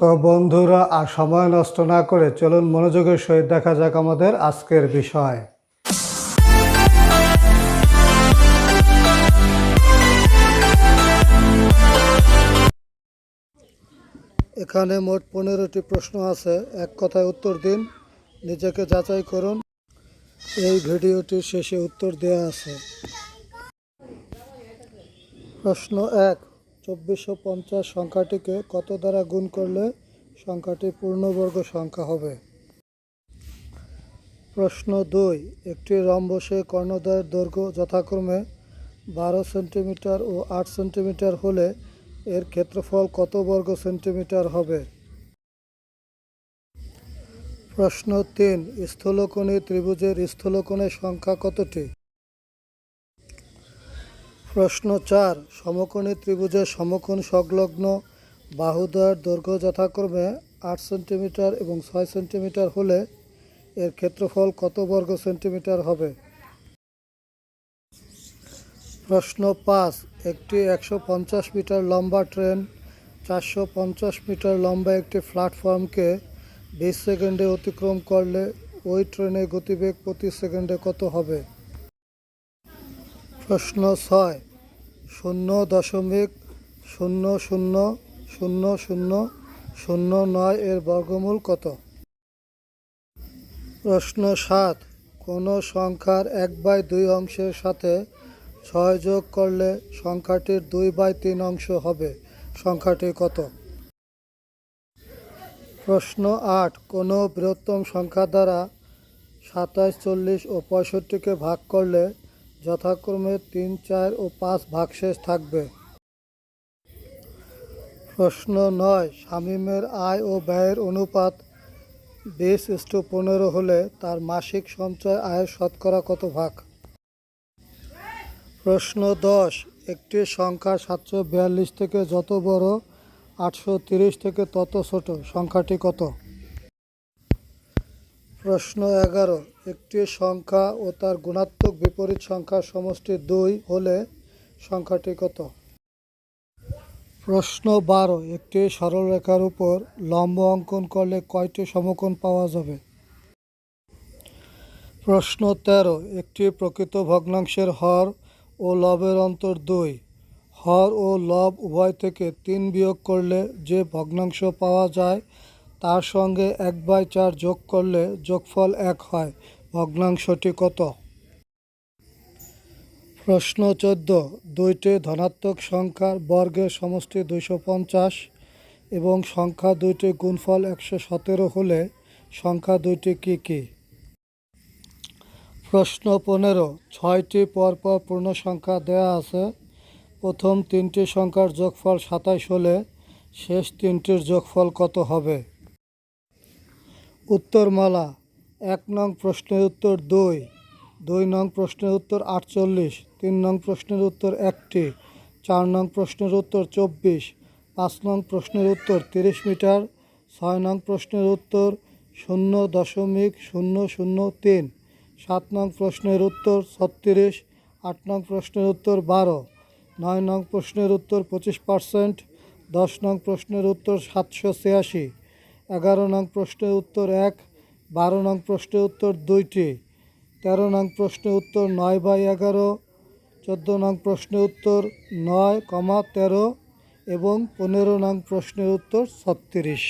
তো বন্ধুরা আর সময় নষ্ট না করে চলুন মনোযোগের সহিত দেখা যাক আমাদের আজকের বিষয়। এখানে মোট 15টি প্রশ্ন আছে, এক কথায় উত্তর দিন, নিজেকে যাচাই করুন। এই ভিডিওটির শেষে উত্তর দেওয়া আছে। প্রশ্ন 1, 2450 সংখ্যাটিকে কত দ্বারা গুণ করলে সংখ্যাটি পূর্ণবর্গ সংখ্যা হবে? প্রশ্ন 2, একটি রম্বসে কর্ণদ্বয়ের দৈর্ঘ্য যথাক্রমে 12 সেন্টিমিটার ও 8 সেন্টিমিটার হলে এর ক্ষেত্রফল কত বর্গ সেন্টিমিটার হবে? প্রশ্ন 3, স্থূলকোণী ত্রিভুজের স্থূলকোণের সংখ্যা কতটি? প্রশ্ন 4, সমকোণী ত্রিভুজের সমকোণ সংলগ্ন বাহুদ্বয়ের দৈর্ঘ্য যথাক্রমে 8 সেন্টিমিটার এবং 6 সেন্টিমিটার হলে এর ক্ষেত্রফল কত বর্গ সেন্টিমিটার হবে? প্রশ্ন 5, একটি 150 মিটার লম্বা ট্রেন 450 মিটার লম্বা একটি প্ল্যাটফর্মকে 20 সেকেন্ডে অতিক্রম করলে ওই ট্রেনের গতিবেগ প্রতি সেকেন্ডে কত হবে? প্রশ্ন 6, 0.000009 এর বর্গমূল কত? প্রশ্ন 7, কোনো সংখ্যার 1/2 অংশের সাথে 6 যোগ করলে সংখ্যাটির 2/3 অংশ হবে, সংখ্যাটি কত? প্রশ্ন 8, কোনো বৃহত্তম সংখ্যা দ্বারা 27, 40 ও 65কে ভাগ করলে যথাক্রমে 3, 4 ও 5 ভাগশেষ থাকবে। প্রশ্ন 9, শামীমের আয় ও ব্যয়ের অনুপাত 20:15 হলে তার মাসিক সঞ্চয় আয়ের শতকরা কত ভাগ? প্রশ্ন 10, একটি সংখ্যা 742 থেকে যত বড় 830 থেকে তত ছোট, সংখ্যাটি কত? প্রশ্ন 11, একটি সংখ্যা ও তার গুণাত্মক বিপরীত সংখ্যার সমষ্টি 2 হলে সংখ্যাটি কত? প্রশ্ন 12, একটি সরলরেখার উপর লম্ব অঙ্কন করলে কয়টি সমকোণ পাওয়া যাবে? প্রশ্ন 13, একটি প্রকৃত ভগ্নাংশের হর ও লবের অন্তর 2, হর ও লব উভয় থেকে 3 বিয়োগ করলে যে ভগ্নাংশ পাওয়া যায় তার সঙ্গে 1/4 যোগ করলে যোগফল 1 হয়, ভগ্নাংশটি কত? প্রশ্ন 14, দুইটি ধনাত্মক সংখ্যার বর্গের সমষ্টি 250 এবং সংখ্যা দুইটি গুণফল 117 হলে সংখ্যা দুইটি কী কী? প্রশ্ন 15, 6টি পরপর পূর্ণ সংখ্যা দেয়া আছে, প্রথম 3টি সংখ্যার যোগফল 27 হলে শেষ 3টির যোগফল কত হবে? উত্তরমালা। 1 নং প্রশ্নের উত্তর 2, 2 নং প্রশ্নের উত্তর 48, 3 নং প্রশ্নের উত্তর 1টি, 4 নং প্রশ্নের উত্তর 24, 5 নং প্রশ্নের উত্তর 30 মিটার, 6 নং প্রশ্নের উত্তর 0.003, 7 নং প্রশ্নের উত্তর 36, 8 নং প্রশ্নের উত্তর 12, 9 নং প্রশ্নের উত্তর 25%, 10 নং প্রশ্নের উত্তর 786, 11 নং প্রশ্নের উত্তর 1, 12 নং প্রশ্নের উত্তর 2টি, 13 নং প্রশ্নের উত্তর 9/11, 14 নং প্রশ্নের উত্তর 9,13 এবং 15 নং প্রশ্নের উত্তর 36।